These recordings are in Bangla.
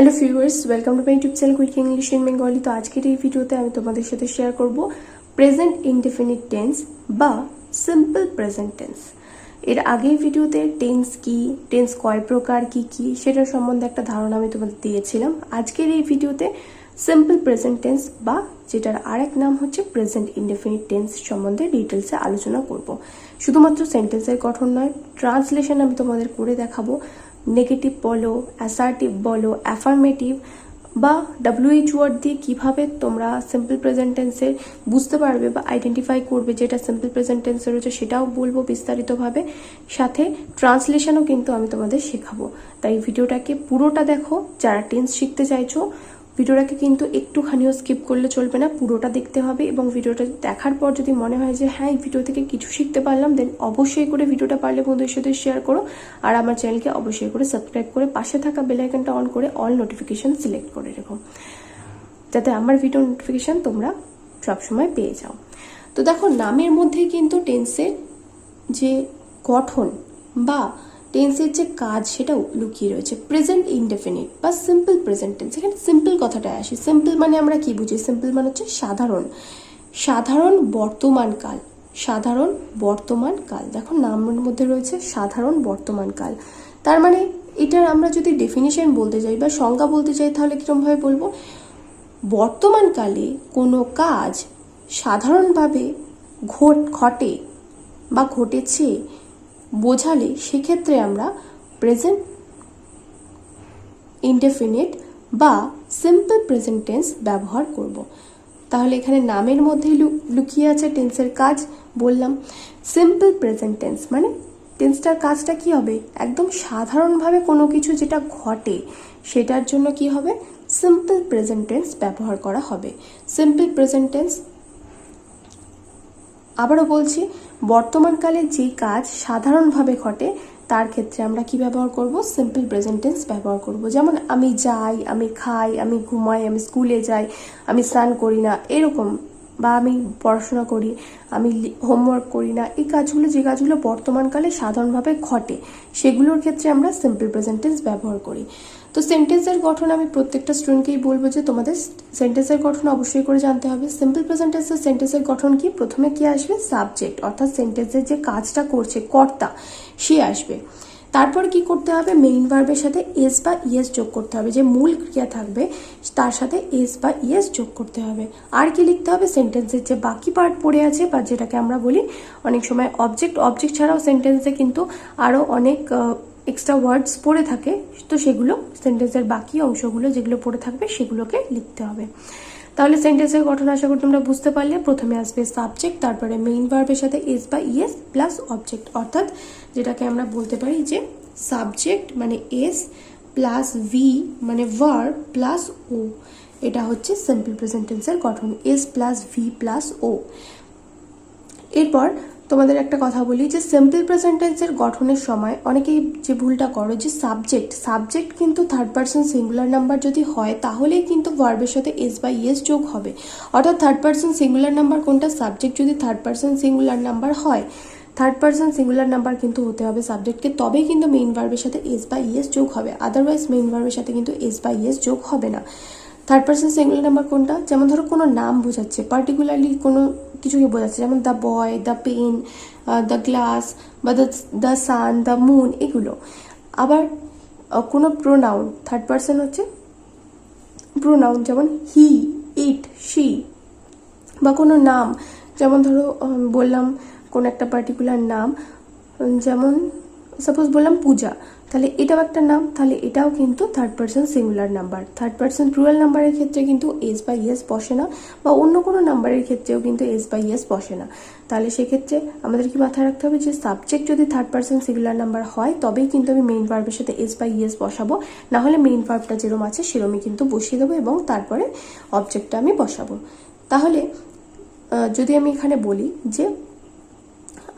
Hello viewers, welcome to my YouTube channel quick English in Bengali. তো আজকের এই ভিডিওতে আমি তোমাদের সাথে শেয়ার করব প্রেজেন্ট ইনডেফিনিট টেন্স বা সিম্পল প্রেজেন্ট টেন্স। এর আগের ভিডিওতে টেন্স কি, টেন্স কয় প্রকার, কি কি সেটার সম্বন্ধে একটা ধারণা আমি তোমাদের দিয়েছিলাম। আজকের এই ভিডিওতে সিম্পল প্রেজেন্ট টেন্স বা যেটার আরেক নাম হচ্ছে প্রেজেন্ট ইনডেফিনিট টেন্স সম্বন্ধে ডিটেলসে আলোচনা করব। শুধুমাত্র সেন্টেন্সের গঠন নয়, ট্রান্সলেশন আমি তোমাদের করে দেখাবো। নেগেটিভ বলো, অ্যাসার্টিভ বলো, অ্যাফার্মেটিভ বা WH ওয়ার্ড দিয়ে কীভাবে তোমরা সিম্পল প্রেজেন্ট টেন্সের বুঝতে পারবে বা আইডেন্টিফাই করবে যেটা সিম্পল প্রেজেন্ট টেন্সে রয়েছে সেটাও বলবো বিস্তারিতভাবে। সাথে ট্রান্সলেশনও কিন্তু আমি তোমাদের শেখাবো। তাই ভিডিওটাকে পুরোটা দেখো। যারা টেন্স শিখতে চাইছো ভিডিওটাকে কিন্তু একটুখানিও স্কিপ করলে চলবে না, পুরোটা দেখতে হবে। এবং ভিডিওটা দেখার পর যদি মনে হয় যে হ্যাঁ এই ভিডিও থেকে কিছু শিখতে পারলাম, দেন অবশ্যই করে ভিডিওটা পারলে বন্ধুদের সাথে শেয়ার করো। আর আমার চ্যানেলকে অবশ্যই করে সাবস্ক্রাইব করে পাশে থাকা বেল আইকনটা অন করে অল নোটিফিকেশন সিলেক্ট করে রেখো, যাতে আমার ভিডিও নোটিফিকেশন তোমরা সবসময় পেয়ে যাও। তো দেখো, নামের মধ্যে কিন্তু টেন্সের যে গঠন বা টেন্সের যে কাজ সেটাও লুকিয়ে রয়েছে। প্রেজেন্ট ইনডেফিনিট বা সিম্পল প্রেজেন্ট টেন্স, এখানে সিম্পল কথাটায় আসি। সিম্পল মানে আমরা কি বুঝি? সিম্পল মানে হচ্ছে সাধারণ, সাধারণ বর্তমান কাল, সাধারণ বর্তমান কাল। দেখো, নামের মধ্যে রয়েছে সাধারণ বর্তমান কাল। তার মানে এটার আমরা যদি ডেফিনিশন বলতে যাই বা সংজ্ঞা বলতে চাই তাহলে কিরমভাবে বলবো? বর্তমানকালে কোনো কাজ সাধারণভাবে ঘটে বা ঘটেছে বোঝালে সেক্ষেত্রে আমরা প্রেজেন্ট ইনডেফিনিট বা সিম্পল প্রেজেন্ট টেন্স ব্যবহার করব। তাহলে এখানে নামের মধ্যেই লুকিয়ে আছে টেন্সের কাজ। বললাম সিম্পল প্রেজেন্ট টেন্স মানে টেন্সটার কাজটা কি হবে? একদম সাধারণভাবে কোনো কিছু যেটা ঘটে সেটার জন্য কি হবে? সিম্পল প্রেজেন্ট টেন্স ব্যবহার করা হবে। সিম্পল প্রেজেন্ট টেন্স, আবারও বলছি, বর্তমানকালে যে কাজ সাধারণভাবে ঘটে তার ক্ষেত্রে আমরা কি ব্যবহার করব? সিম্পল প্রেজেন্ট টেন্স ব্যবহার করব। যেমন আমি যাই, আমি খাই, আমি ঘুমাই, আমি স্কুলে যাই, আমি স্নান করি না, এরকম। বা আমি পড়াশোনা করি, আমি হোমওয়ার্ক করি না। এই কাজগুলো, যে কাজগুলো বর্তমানকালে সাধারণভাবে ঘটে সেগুলোর ক্ষেত্রে আমরা সিম্পল প্রেজেন্ট টেন্স ব্যবহার করি। তো সেন্টেন্সের গঠন আমি প্রত্যেকটা স্টুডেন্টকেই বলবো যে তোমাদের সেন্টেন্সের গঠন অবশ্যই করে জানতে হবে। সিম্পল প্রেজেন্ট টেন্সের সেন্টেন্সের গঠন কি? প্রথমে কি আসবে? সাবজেক্ট, অর্থাৎ সেন্টেন্সের যে কাজটা করছে কর্তা সে আসবে। তারপর কি করতে হবে? মেইন ভার্বের সাথে এস বা ইএস যোগ করতে হবে। যে মূল ক্রিয়া থাকবে তার সাথে এস বা ইএস যোগ করতে হবে। আর কি লিখতে হবে? সেন্টেন্সের যে বাকি পার্ট পড়ে আছে বা যেটাকে আমরা বলি অনেক সময় অবজেক্ট, অবজেক্ট ছাড়াও সেন্টেন্সে কিন্তু আরও অনেক এক্সট্রা ওয়ার্ডস পড়ে থাকে, তো সেগুলো সেন্টেন্সের বাকি অংশগুলো যেগুলো পড়ে থাকবে সেগুলোকে লিখতে হবে। তাহলে সেন্টেন্সের গঠন আশা করি তোমরা বুঝতে পারলে। প্রথমে আসবে সাবজেক্ট, তারপরে মেইন ভার্বের সাথে এস বা ইএস প্লাস অবজেক্ট, অর্থাৎ যেটাকে আমরা বলতে পারি যে সাবজেক্ট মানে এস প্লাস ভি মানে ভার্ব প্লাস ও। এটা হচ্ছে সিম্পল প্রেজেন্ট টেন্সের গঠন, এস প্লাস ভি প্লাস ও। এরপর তোমাদের একটা কথা বলি যে সিম্পল প্রেজেন্ট টেন্সের গঠনের সময় অনেকেই যে ভুলটা করো যে সাবজেক্ট কিন্তু থার্ড পারসন সিঙ্গুলার নাম্বার যদি হয় তাহলেই কিন্তু ভার্বের সাথে এস বা ইএস যোগ হবে। অর্থাৎ থার্ড পারসন সিঙ্গুলার নাম্বার কোনটা? সাবজেক্ট যদি থার্ড পারসন সিঙ্গুলার নাম্বার হয়, থার্ড পারসন সিঙ্গুলার নাম্বার কিন্তু হতে হবে সাবজেক্টকে, তবেই কিন্তু মেইন ভার্বের সাথে এস বা ইএস যোগ হবে। আদারওয়াইজ মেইন ভার্বের সাথে কিন্তু এস বা ইএস যোগ হবে না। থার্ড পারসন সিঙ্গুলার নাম্বার কোনটা? যেমন ধরো কোনো নাম বোঝাচ্ছে, পার্টিকুলারলি কোনো কিছুকে বোঝাচ্ছে, যেমন the boy, the pen, the glass বা দ্য সান, দ্য মুন, এগুলো। আবার কোনো প্রোনাউন, থার্ড পারসন হচ্ছে প্রোনাউন, যেমন হি, ইট, শি। বা কোনো নাম, যেমন ধরো বললাম কোনো একটা পার্টিকুলার নাম, যেমন সাপোজ বললাম পূজা, তাহলে এটাও একটা নাম, তাহলে এটাও কিন্তু third person singular number. Third person plural নাম্বারের ক্ষেত্রে কিন্তু এস বা ইএস বসে না, বা অন্য কোনো নাম্বারের ক্ষেত্রেও কিন্তু এস বা ইএস বসে না। তাহলে সেক্ষেত্রে আমাদের কি মাথায় রাখতে হবে যে সাবজেক্ট যদি থার্ড পারসন সিঙ্গুলার নাম্বার হয় তবেই কিন্তু আমি মেইন ভার্বের সাথে এস বা ইএস বসাবো, না হলে মেইন ভার্বটা যেরকম আছে সেরকমই কিন্তু বসিয়ে দেবো এবং তারপরে অবজেক্টটা আমি বসাবো। তাহলে যদি আমি এখানে বলি যে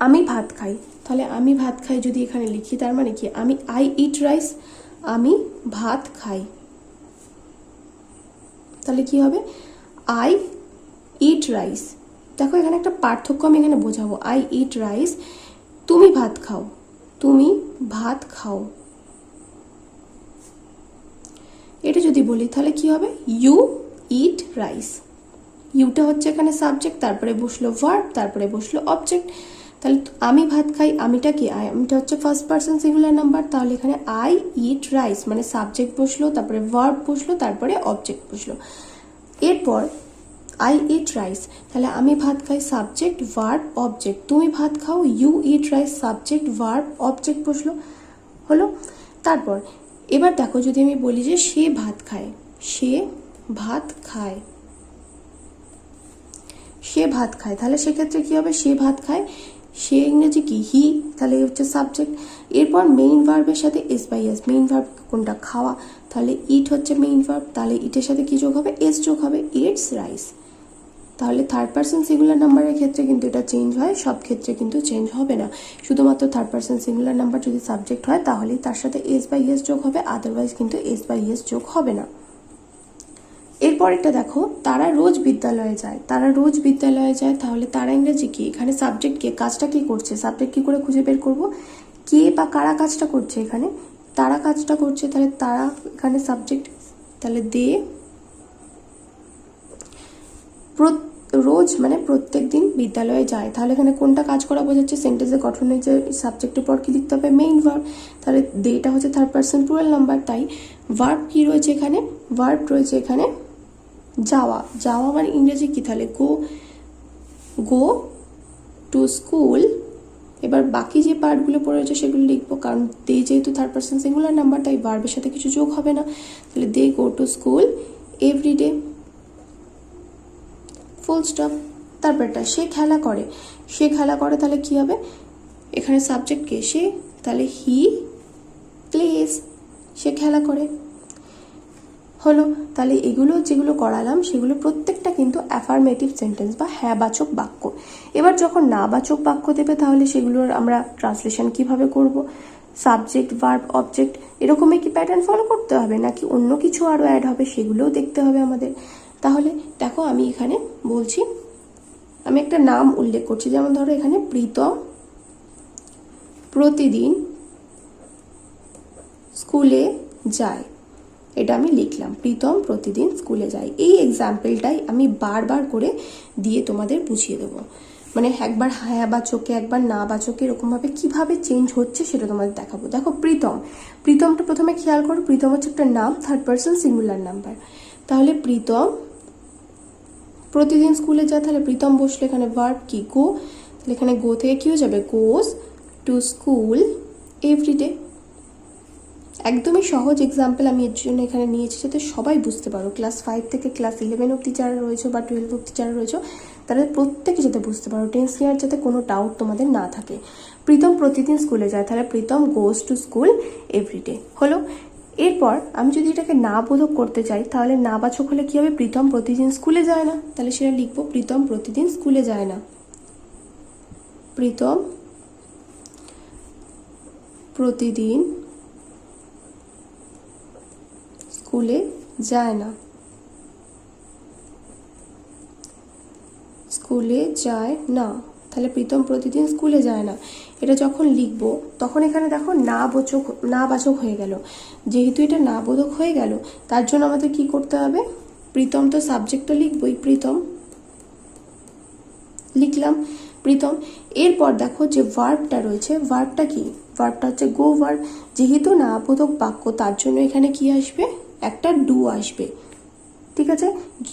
আমি ভাত খাই, তাহলে আমি ভাত খাই যদি এখানে লিখি তার মানে কি? আই ইট রাইস, আমি ভাত খাই। তাহলে কি হবে? I eat rice. দেখো এখানে একটা পার্থক্য আমি এখানে বোঝাবো। আই ইট রাইস, তুমি ভাত খাও, তুমি ভাত খাও। এটা যদি বলি তাহলে কি হবে, ইউ ইট রাইস। ইউটা হচ্ছে এখানে সাবজেক্ট, তারপরে বসলো ভার্ব, তারপরে বসলো অবজেক্ট। তাহলে আমি ভাত খাই, আমিটা কি, আমিটা হচ্ছে ফার্স্ট পার্সন সিঙ্গুলার নাম্বার, তাহলে এখানে আই ইট রাইস মানে সাবজেক্ট বসলো, তারপরে ভার্ব বসলো, তারপরে অবজেক্ট বসলো। এরপর আই ইট রাইস, তাহলে আমি ভাত খাই সাবজেক্ট ভার্ব অবজেক্ট, তুমি ভাত খাও you eat rice subject verb object বসলো, হলো। তারপর এবার দেখো যদি আমি বলি যে সে ভাত খায়, সে ভাত খায়, সে ভাত খায়, তাহলে সেক্ষেত্রে কি হবে, সে ভাত খায়, সে ইংরেজি কি, হি, তাহলে হচ্ছে সাবজেক্ট। এরপর মেইন ভার্বের সাথে s by s, main verb কোনটা, খাওয়া, তাহলে ইট হচ্ছে মেইন ভার্ব, তাহলে ইটের সাথে কি যোগ হবে, এস যোগ হবে, ইটস রাইস। তাহলে থার্ড পার্সন সিঙ্গুলার নাম্বারের ক্ষেত্রে কিন্তু এটা চেঞ্জ হয়, সব ক্ষেত্রে কিন্তু চেঞ্জ হবে না। শুধুমাত্র থার্ড পার্সন সিঙ্গুলার নাম্বার যদি সাবজেক্ট হয় তাহলেই তার সাথে এস বাই এস যোগ হবে, আদারওয়াইজ কিন্তু এস বাই এস যোগ হবে না। এরপর এটা দেখো, তারা রোজ বিদ্যালয়ে যায়, তারা রোজ বিদ্যালয়ে যায়, তাহলে তারা ইংরেজি কি, এখানে সাবজেক্ট কে, কাজটা কি করছে, সাবজেক্ট কি করে খুঁজে বের করব, কে বা কারা কাজটা করছে, এখানে তারা কাজটা করছে, তাহলে তারা এখানে সাবজেক্ট, তাহলে দে রোজ মানে প্রত্যেক দিন বিদ্যালয়ে যায়, তাহলে এখানে কোনটা কাজ করা বোঝাচ্ছে, সেন্টেন্সের গঠন হয়েছে, সাবজেক্টের পর কি লিখতে হবে, মেইন ভার্ব, তাহলে দেটা হচ্ছে থার্ড পার্সন প্লুরাল নাম্বার, তাই ভার্ব কি রয়েছে এখানে, ভার্ব রয়েছে এখানে যাওয়া, যাওয়া মানে ইংরেজি কি, তাহলে গো, গো টু স্কুল। এবার বাকি যে পার্টগুলো পড়ে রয়েছে সেগুলো লিখবো, কারণ দে যেহেতু থার্ড পার্সন সিঙ্গুলার নাম্বার তাই ভার্বের সাথে কিছু যোগ হবে না, তাহলে they go to school everyday, full stop. তারপরটা সে খেলা করে, সে খেলা করে, তাহলে কি হবে, এখানে সাবজেক্ট কে, সে, তাহলে হি প্লেস, সে খেলা করে, হলো। তাহলে এগুলো যেগুলো করালাম সেগুলো প্রত্যেকটা কিন্তু অ্যাফার্মেটিভ সেন্টেন্স বা হ্যাঁবাচক বাক্য। এবার যখন নাবাচক বাক্য দেবে তাহলে সেগুলোর আমরা ট্রান্সলেশন কিভাবে করব, সাবজেক্ট ভার্ব অবজেক্ট এরকমই কি প্যাটার্ন ফলো করতে হবে, নাকি অন্য কিছু আরও অ্যাড হবে সেগুলোও দেখতে হবে আমাদের। তাহলে দেখো আমি এখানে বলছি, আমি একটা নাম উল্লেখ করছি, যেমন ধরো এখানে প্রীতম প্রতিদিন স্কুলে যায়, এটা আমি লিখলাম, প্রীতম প্রতিদিন স্কুলে যায়। এই এক্সাম্পলটাই আমি বারবার করে দিয়ে তোমাদের বুঝিয়ে দেবো, মানে একবার হ্যাঁ বাচকে একবার না বাচকে এরকমভাবে কিভাবে চেঞ্জ হচ্ছে সেটা তোমাদের দেখাবো। দেখো প্রীতম, প্রীতমটা প্রথমে খেয়াল করো, প্রীতম হচ্ছে একটা নাম, থার্ড পার্সন সিঙ্গুলার নাম্বার, তাহলে প্রীতম প্রতিদিন স্কুলে যায়, তাহলে প্রীতম বসলে এখানে ভার্ব কি, গো, তাহলে এখানে গো থেকে কি হয়ে যাবে, গোজ টু স্কুল এভরিডে। একদমই সহজ এক্সাম্পল আমি এর জন্য এখানে নিয়েছি যাতে সবাই বুঝতে পারো, ক্লাস 5 থেকে ক্লাস 11 অবধি যারা রয়েছে বা 12 অবধি যারা রয়েছে তারা প্রত্যেকে যাতে বুঝতে পারো, টেন্স ইয়ার যাতে কোনো ডাউট তোমাদের না থাকে। প্রীতম প্রতিদিন স্কুলে যায়, তাহলে Pritam goes to school everyday, হলো। এরপর আমি যদি এটাকে না বোধক করতে চাই তাহলে নাবাচক হলে কি হবে, প্রীতম প্রতিদিন স্কুলে যায় না, তাহলে সেটা লিখবো প্রীতম প্রতিদিন স্কুলে যায় না, প্রীতম প্রতিদিন স্কুলে যায় না, স্কুলে যায় না, তাহলে প্রীতম প্রতিদিন স্কুলে যায় না। এটা যখন লিখবো তখন এখানে দেখো না বাচক হয়ে গেল, যেহেতু এটা না বোধক হয়ে গেল তার জন্য আমাদের কি করতে হবে, প্রীতম তো সাবজেক্ট তো লিখবই, প্রীতম লিখলাম প্রীতম। এরপর দেখো যে ভার্বটা রয়েছে, ভার্বটা কি, ভার্বটা হচ্ছে গো ভার্ব, যেহেতু না বোধক বাক্য তার জন্য এখানে কি আসবে, একটা ডু আসবে, ঠিক আছে।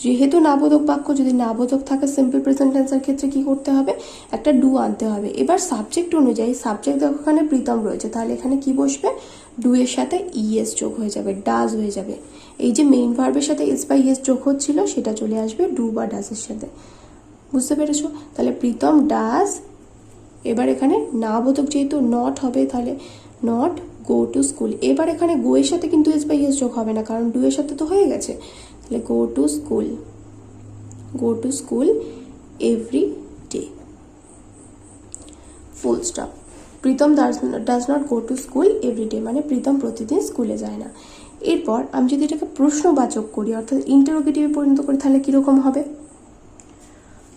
যেহেতু নাবোধক বাক্য, যদি নাবোধক থাকে সিম্পল প্রেজেন্ট টেন্সের ক্ষেত্রে কি করতে হবে, একটা ডু আনতে হবে। এবার সাবজেক্ট অনুযায়ী, সাবজেক্ট দেখো এখানে প্রীতম রয়েছে, তাহলে এখানে কি বসবে, ডু এর সাথে ইএস যোগ হয়ে যাবে, ডাজ হয়ে যাবে, এই যে মেইন ভার্বের সাথে এস বাই এস যোগ হচ্ছিল সেটা চলে আসবে ডু বা ডাজের সাথে, বুঝতে পেরেছো। তাহলে প্রীতম ডাজ, এবার এখানে নাবোধক যেহেতু নট হবে তাহলে নট গো টু স্কুল, এবার এখানে গো এর সাথে কিন্তু এস বাই এস যোগ হবে না কারণ ডু এর সাথে তো হয়ে গেছে, তাহলে go to school every day, full stop. Pritam does not go to school every day মানে প্রীতম প্রতিদিন স্কুলে যায় না। এরপর আমি যদি এটাকে প্রশ্নবাচক করি অর্থাৎ ইন্টারোগেটিভে পরিণত করি তাহলে কিরকম হবে,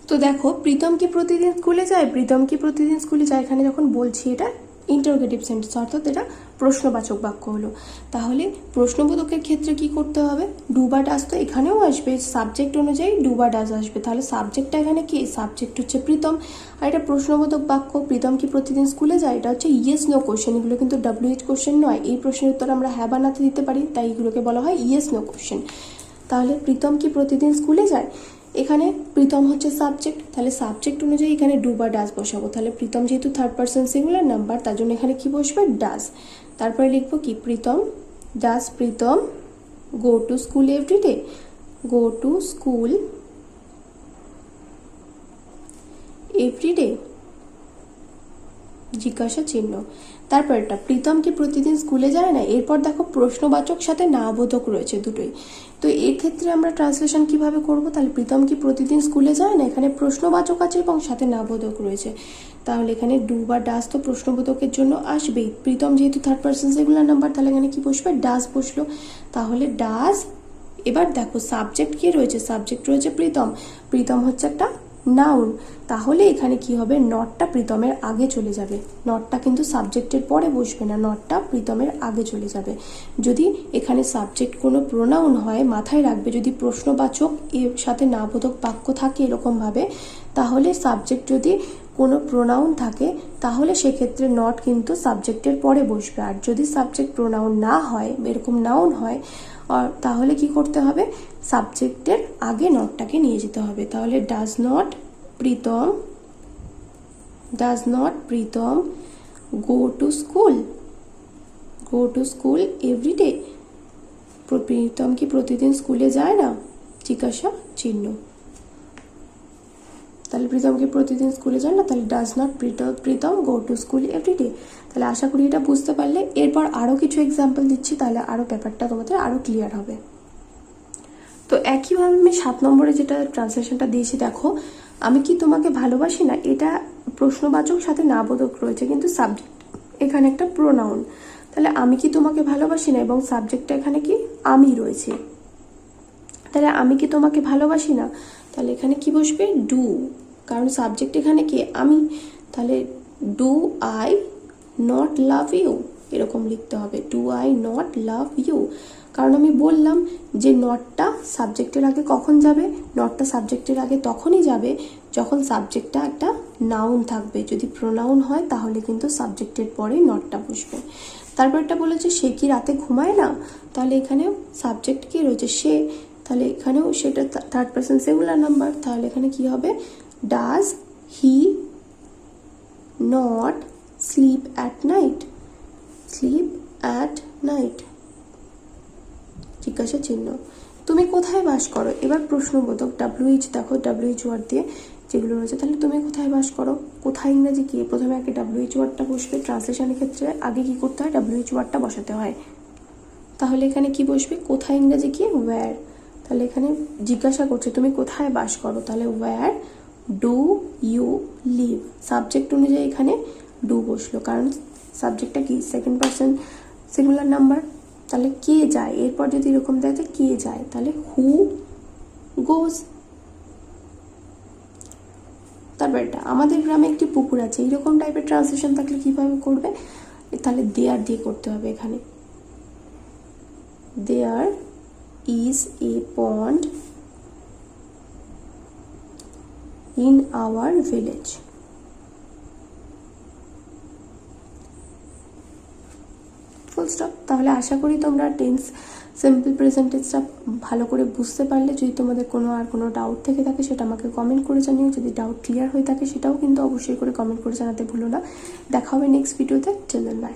তো দেখো প্রীতম কি প্রতিদিন স্কুলে যায়, প্রীতম কি প্রতিদিন স্কুলে যায়, এখানে যখন বলছি এটা ইন্টারোগেটিভ সেন্টেন্স অর্থাৎ এটা প্রশ্নবাচক বাক্য হলো। তাহলে প্রশ্নবোধকের ক্ষেত্রে কি করতে হবে, ডু বা ডাজ তো এখানেও আসবে, সাবজেক্ট অনুযায়ী ডু বা ডাজ আসবে। তাহলে সাবজেক্টটা এখানে কি, সাবজেক্ট হচ্ছে প্রীতম, আর এটা প্রশ্নবোধক বাক্য। প্রীতম কি প্রতিদিন স্কুলে যায়, এটা হচ্ছে ইয়েস নো কোশ্চেন, এগুলো কিন্তু WH কোশ্চেন নয়। এই প্রশ্নের উত্তর আমরা হ্যাঁ বা নাতে দিতে পারি, তাই এগুলোকে বলা হয় ইয়েস নো কোশ্চেন। তাহলে প্রীতম কি প্রতিদিন স্কুলে যায়, এখানে প্রীতম হচ্ছে সাবজেক্ট, তাহলে সাবজেক্ট অনুযায়ী এখানে ডু বা ডাজ বসাবো। তাহলে প্রীতম যেহেতু থার্ড পার্সন সিঙ্গুলার নাম্বার, তার জন্য এখানে কি বসবে, ডাজ। তারপরে লিখবো কি, Pritam, does Pritam go to school everyday, go to school everyday, জিজ্ঞাসা চিহ্ন। তারপরটা, প্রীতম কি প্রতিদিন স্কুলে যায় না, এরপর দেখো প্রশ্নবাচক সাথে না বোধক রয়েছে দুটোই। তো এর ক্ষেত্রে আমরা ট্রান্সলেশন কিভাবে করব, তাহলে প্রীতম কি প্রতিদিন স্কুলে যায় না, এখানে প্রশ্নবাচক আছে এবং সাথে না বোধক রয়েছে, তাহলে এখানে ডু বা ডাজ তো প্রশ্নবোধকের জন্য আসবেই। প্রীতম যেহেতু থার্ড পার্সন সিঙ্গুলার নাম্বার, তাহলে এখানে কি বসবে, ডাজ বসলো। তাহলে ডাজ, এবার দেখো সাবজেক্ট কি রয়েছে, সাবজেক্ট রয়েছে প্রীতম, প্রীতম হচ্ছে একটা নাউন, তাহলে এখানে কি হবে, নটটা প্রীতমের আগে চলে যাবে, নটটা কিন্তু সাবজেক্টের পরে বসবে না, নটটা প্রীতমের আগে চলে যাবে। যদি এখানে সাবজেক্ট কোনো প্রোনাউন হয়, মাথায় রাখবে যদি প্রশ্নবাচক এর সাথে নাবোধক বাক্য থাকে এরকমভাবে, তাহলে সাবজেক্ট যদি কোনো প্রোনাউন থাকে তাহলে সেক্ষেত্রে নট কিন্তু সাবজেক্টের পরে বসবে, আর যদি সাবজেক্ট প্রোনাউন না হয়, এরকম নাউন হয়, তাহলে কি করতে হবে, সাবজেক্টের আগে নটটাকে নিয়ে যেতে হবে। তাহলে does not Pritam go to school everyday, Pritam কি প্রতিদিন স্কুলে যায় না, জিজ্ঞাসা চিহ্ন। তাহলে প্রীতম কি প্রতিদিন স্কুলে যায় না, তাহলে does not Pritam go to school everyday. তাহলে আশা করি এটা বুঝতে পারলে। এরপর আরও কিছু এক্সাম্পল দিচ্ছি, তাহলে আরও ব্যাপারটা তোমাদের আরও ক্লিয়ার হবে। তো একইভাবে আমি 7 নম্বরে যেটা ট্রান্সলেশনটা দিয়েছি, দেখো, আমি কি তোমাকে ভালোবাসি না, এটা প্রশ্নবাচক সাথে না বোধক রয়েছে, কিন্তু সাবজেক্ট এখানে একটা প্রোনাউন। তাহলে আমি কি তোমাকে ভালোবাসি না এবং সাবজেক্টটা এখানে কি, আমি রয়েছে, তাহলে আমি কি তোমাকে ভালোবাসি না, তাহলে এখানে কি বসবে, ডু, কারণ সাবজেক্ট এখানে কি, আমি, তাহলে do I not love you, এরকম লিখতে হবে, do I not love you. কারণ আমি বললাম যে নটটা সাবজেক্টের আগে কখন যাবে, নটটা সাবজেক্টের আগে তখনই যাবে যখন সাবজেক্টটা একটা নাউন থাকবে, যদি প্রোনাউন হয় তাহলে কিন্তু সাবজেক্টের পরেই নটটা বসবে। তারপর এটা বলেছে সে কি রাতে ঘুমায় না, তাহলে এখানে সাবজেক্ট কি রয়েছে, সে, তাহলে এখানেও সেটা থার্ড পার্সন সিঙ্গুলার নাম্বার, তাহলে এখানে কি হবে, does he not slip at night, জিজ্ঞাসা চিহ্ন। তুমি কোথায় বাস করো, এবার প্রশ্নবোধক WH, দেখো WH ওয়ার্ড দিয়ে যেগুলো রয়েছে, তাহলে তুমি কোথায় বাস করো, কোথায় ইংরেজি কি, প্রথমে আগে WH ওয়ার্ডটা বসবে, ট্রান্সলেশনের ক্ষেত্রে আগে কি করতে হয়, WH ওয়ার্ডটা বসাতে হয়। তাহলে এখানে কি বসবে, কোথায় ইংরেজি কি, ওয়্যার, তাহলে এখানে জিজ্ঞাসা করছে তুমি কোথায় বাস করো, তাহলে where do you live, subject অনুযায়ী এখানে ডু বসলো, কারণ সাবজেক্টটা কি, সেকেন্ড পার্সন সিঙ্গুলার নাম্বার। তাহলে কে যায়, এরপর যদি এরকম দেখে কে যায়, তাহলে হু গোজ। তারপর এটা, আমাদের গ্রামে একটি পুকুর আছে, এইরকম টাইপের ট্রান্সলেশন থাকলে কিভাবে করবে, তাহলে দেয়ার দিয়ে করতে হবে, এখানে there is a pond in our village. Full stop. তাহলে আশা করি তোমরা টেন্স সিম্পল প্রেজেন্ট টেন্সটা ভালো করে বুঝতে পারলে। যদি তোমাদের কোনো ডাউট থেকে থাকে সেটা আমাকে কমেন্ট করে জানিও, যদি ডাউট ক্লিয়ার হয়ে থাকে সেটাও কিন্তু অবশ্যই করে কমেন্ট করে জানাতে ভুলো না। দেখা হবে নেক্সট ভিডিওতে, টিল দেন বাই।